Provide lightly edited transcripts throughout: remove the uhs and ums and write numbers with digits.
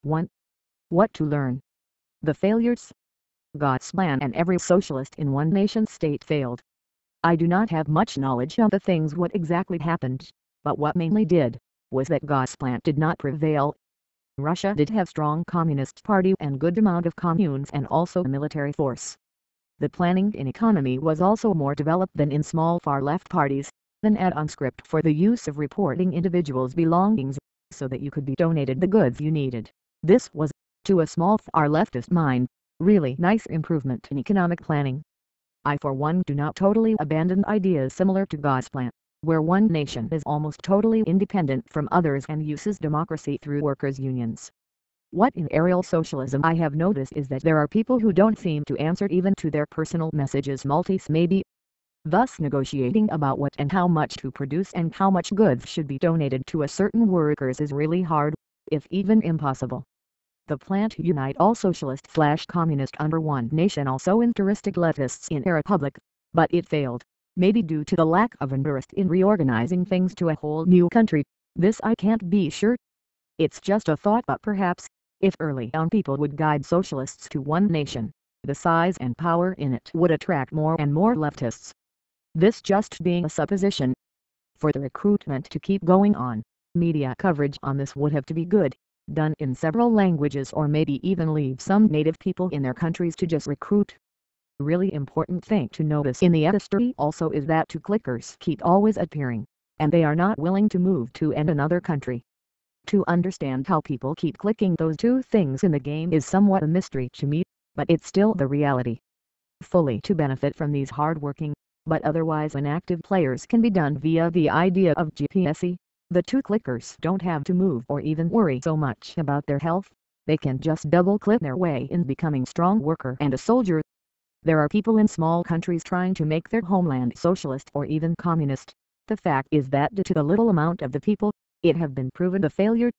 1. What to learn. The failures. God's plan and every socialist in one nation-state failed. I do not have much knowledge of the things what exactly happened, but what mainly did, was that God's plan did not prevail. Russia did have strong communist party and good amount of communes and also a military force. The planning in economy was also more developed than in small far-left parties, than add-on script for the use of reporting individuals' belongings, so that you could be donated the goods you needed. This was, to a small far-leftist mind, really nice improvement in economic planning. I for one do not totally abandon ideas similar to God's plan, where one nation is almost totally independent from others and uses democracy through workers' unions. What in aerial socialism I have noticed is that there are people who don't seem to answer even to their personal messages multis maybe. Thus negotiating about what and how much to produce and how much goods should be donated to a certain workers is really hard, if even impossible. The plan to unite all socialist/communist under one nation also interested leftists in a republic, but it failed, maybe due to the lack of interest in reorganizing things to a whole new country. This I can't be sure. It's just a thought, but perhaps, if early on people would guide socialists to one nation, the size and power in it would attract more and more leftists. This just being a supposition. For the recruitment to keep going on, media coverage on this would have to be good, done in several languages, or maybe even leave some native people in their countries to just recruit. Really important thing to notice in the history also is that two clickers keep always appearing, and they are not willing to move to another country. To understand how people keep clicking those two things in the game is somewhat a mystery to me, but it's still the reality. Fully to benefit from these hard-working, but otherwise inactive players can be done via the idea of GPS. The two clickers don't have to move or even worry so much about their health, they can just double-click their way in becoming strong worker and a soldier. There are people in small countries trying to make their homeland socialist or even communist. The fact is that due to the little amount of the people, it have been proven a failure.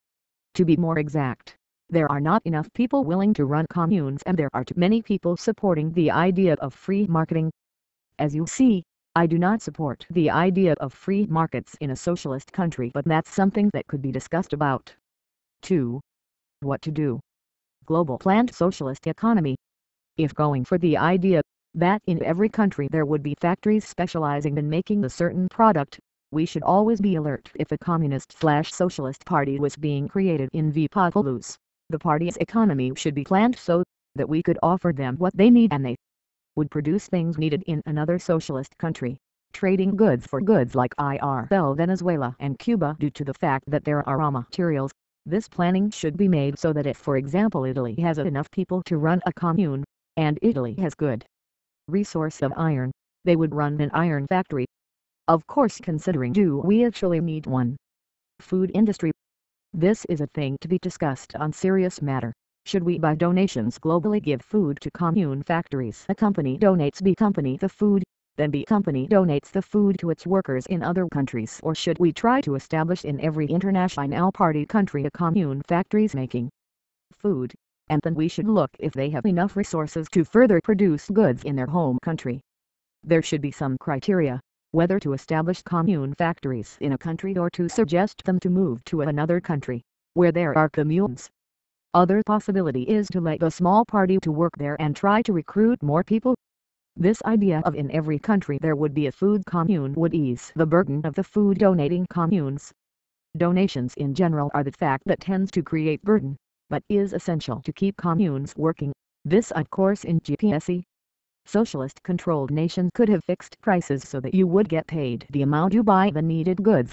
To be more exact, there are not enough people willing to run communes, and there are too many people supporting the idea of free marketing. As you see, I do not support the idea of free markets in a socialist country, but that's something that could be discussed about. 2. What to do. Global planned socialist economy. If going for the idea that in every country there would be factories specializing in making a certain product, we should always be alert if a communist/socialist party was being created in vPopulus. The party's economy should be planned so that we could offer them what they need and they would produce things needed in another socialist country, trading goods for goods like IRL Venezuela and Cuba. Due to the fact that there are raw materials, this planning should be made so that if, for example, Italy has enough people to run a commune, and Italy has good resource of iron, they would run an iron factory. Of course, considering do we actually need one? Food industry. This is a thing to be discussed on serious matter. Should we by donations globally give food to commune factories? A company donates B company the food, then B company donates the food to its workers in other countries, or should we try to establish in every international party country a commune factories making food, and then we should look if they have enough resources to further produce goods in their home country. There should be some criteria, whether to establish commune factories in a country or to suggest them to move to another country, where there are communes. Other possibility is to let a small party to work there and try to recruit more people. This idea of in every country there would be a food commune would ease the burden of the food donating communes. Donations in general are the fact that tends to create burden, but is essential to keep communes working. This of course in GPS. Socialist-controlled nations could have fixed prices so that you would get paid the amount you buy the needed goods.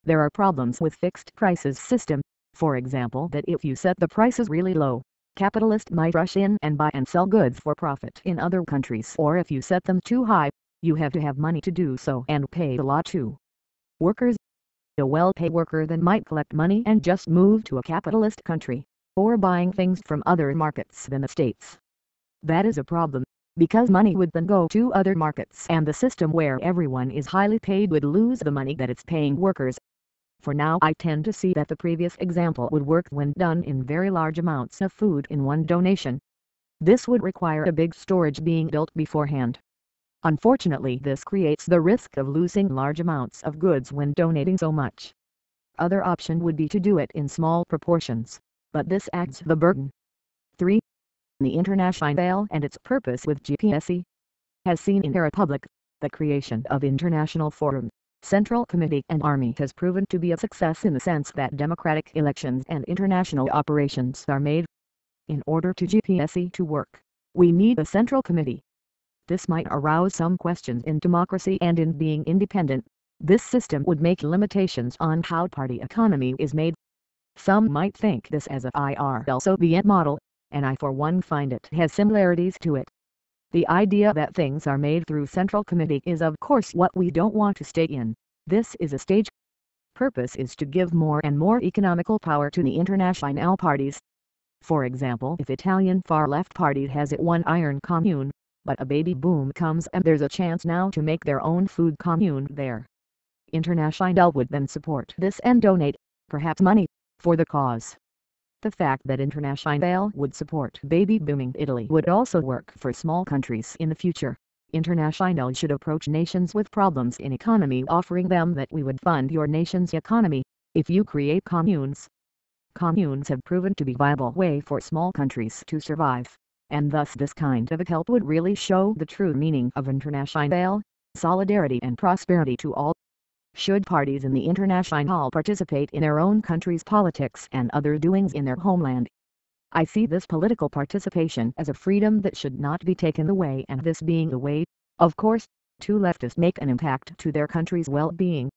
There are problems with fixed prices system, for example that if you set the prices really low, capitalists might rush in and buy and sell goods for profit in other countries, or if you set them too high, you have to have money to do so and pay a lot to workers. A well-paid worker then might collect money and just move to a capitalist country, or buying things from other markets than the states. That is a problem, because money would then go to other markets and the system where everyone is highly paid would lose the money that it's paying workers. For now I tend to see that the previous example would work when done in very large amounts of food in one donation. This would require a big storage being built beforehand. Unfortunately, this creates the risk of losing large amounts of goods when donating so much. Other option would be to do it in small proportions, but this adds the burden. 3. The Internationale and its purpose with GPSE has seen in a republic, the creation of international forum, Central Committee and Army has proven to be a success in the sense that democratic elections and international operations are made. In order to GPSE to work, we need a Central Committee. This might arouse some questions in democracy and in being independent. This system would make limitations on how party economy is made. Some might think this as a IRL Soviet model, and I for one find it has similarities to it. The idea that things are made through Central Committee is of course what we don't want to stay in. This is a stage. Purpose is to give more and more economical power to the international parties. For example, if Italian far-left party has it one iron commune, but a baby boom comes and there's a chance now to make their own food commune there. International would then support this and donate, perhaps money, for the cause. The fact that International would support baby booming Italy would also work for small countries in the future. International should approach nations with problems in economy, offering them that we would fund your nation's economy if you create communes. Communes have proven to be a viable way for small countries to survive, and thus this kind of help would really show the true meaning of International, solidarity and prosperity to all. Should parties in the International participate in their own country's politics and other doings in their homeland? I see this political participation as a freedom that should not be taken away, and this being the way, of course, to leftists make an impact to their country's well-being.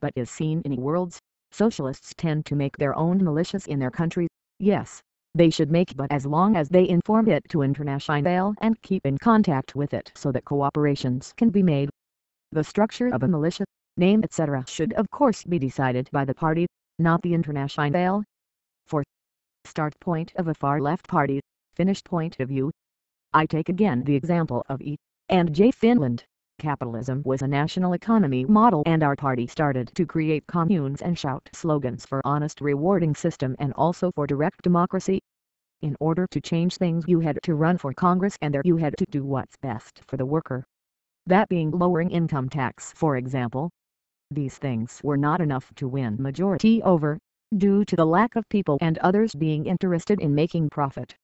But as seen in worlds, socialists tend to make their own militias in their countries. Yes, they should make, but as long as they inform it to International and keep in contact with it so that cooperations can be made. The structure of a militia, name etc. should of course be decided by the party, not the International. 4. Start point of a far-left party, finished point of view. I take again the example of E. and J. Finland. Capitalism was a national economy model and our party started to create communes and shout slogans for honest rewarding system and also for direct democracy. In order to change things you had to run for Congress, and there you had to do what's best for the worker. That being lowering income tax, for example. These things were not enough to win majority over, due to the lack of people and others being interested in making profit.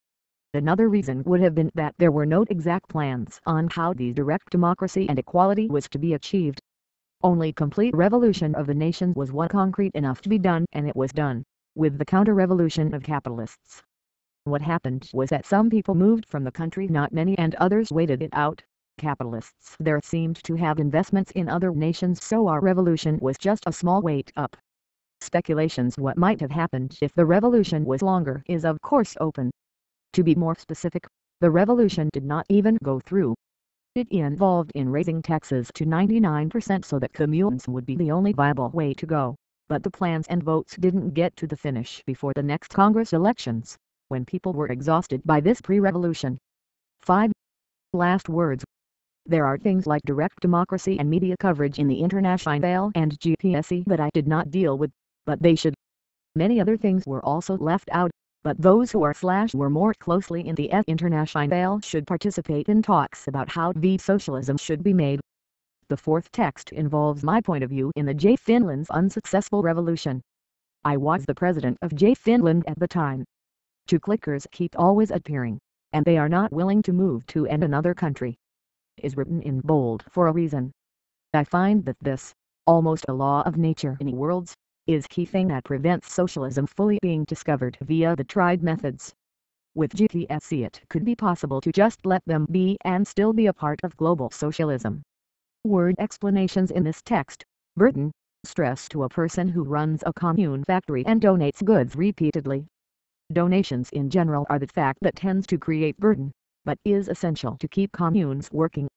Another reason would have been that there were no exact plans on how the direct democracy and equality was to be achieved. Only complete revolution of the nation was what concrete enough to be done, and it was done, with the counter-revolution of capitalists. What happened was that some people moved from the country, not many, and others waited it out. Capitalists there seemed to have investments in other nations, so our revolution was just a small wait up. Speculations what might have happened if the revolution was longer is of course open. To be more specific, the revolution did not even go through. It involved in raising taxes to 99% so that communes would be the only viable way to go, but the plans and votes didn't get to the finish before the next Congress elections, when people were exhausted by this pre-revolution. 5. Last words. There are things like direct democracy and media coverage in the International and GPSE that I did not deal with, but they should. Many other things were also left out, but those who are / were more closely in the International should participate in talks about how vPopulus should be made. The fourth text involves my point of view in the J. Finland's unsuccessful revolution. I was the president of J. Finland at the time. Two clickers keep always appearing, and they are not willing to move to another country. Is written in bold for a reason. I find that this, almost a law of nature in worlds, is key thing that prevents socialism fully being discovered via the tried methods. With GPSE it could be possible to just let them be and still be a part of global socialism. Word explanations in this text. Burden, stress to a person who runs a commune factory and donates goods repeatedly. Donations in general are the fact that tends to create burden, but is essential to keep communes working.